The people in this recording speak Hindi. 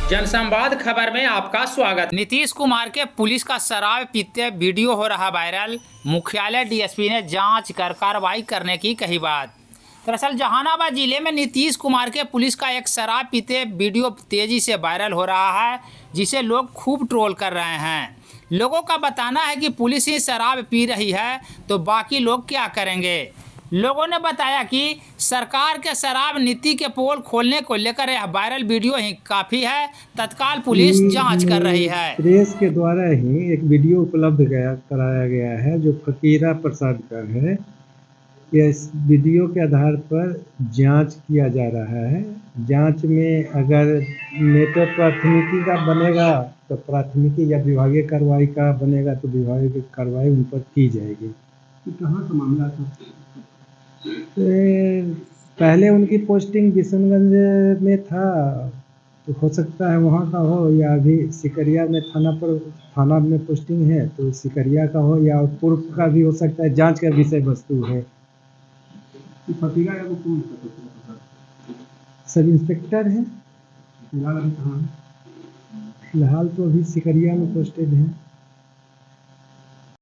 जनसंवाद खबर में आपका स्वागत। नीतीश कुमार के पुलिस का शराब पीते वीडियो हो रहा वायरल। मुख्यालय डीएसपी ने जांच कर कार्रवाई करने की कही बात। दरअसल जहानाबाद जिले में नीतीश कुमार के पुलिस का एक शराब पीते वीडियो तेजी से वायरल हो रहा है, जिसे लोग खूब ट्रोल कर रहे हैं। लोगों का बताना है कि पुलिस ही शराब पी रही है तो बाकी लोग क्या करेंगे। लोगों ने बताया कि सरकार के शराब नीति के पोल खोलने को लेकर यह वायरल वीडियो ही काफ़ी है। तत्काल पुलिस जांच कर रही है। प्रेस के द्वारा ही एक वीडियो उपलब्ध कराया गया है जो फकीरा प्रसाद का है। इस वीडियो के आधार पर जांच किया जा रहा है। जांच में अगर नेता प्राथमिकी का बनेगा तो प्राथमिकी या विभागीय कार्रवाई का बनेगा तो विभागीय कार्रवाई उन पर की जाएगी। कहाँ का मामला था? पहले उनकी पोस्टिंग किशनगंज में था, तो हो सकता है वहाँ का हो, या अभी सिकरिया में थाना में पोस्टिंग है तो सिकरिया का हो, या पूर्व का भी हो सकता है। जांच का विषय वस्तु है। सब इंस्पेक्टर है, फिलहाल तो अभी सिकरिया में पोस्टेड है।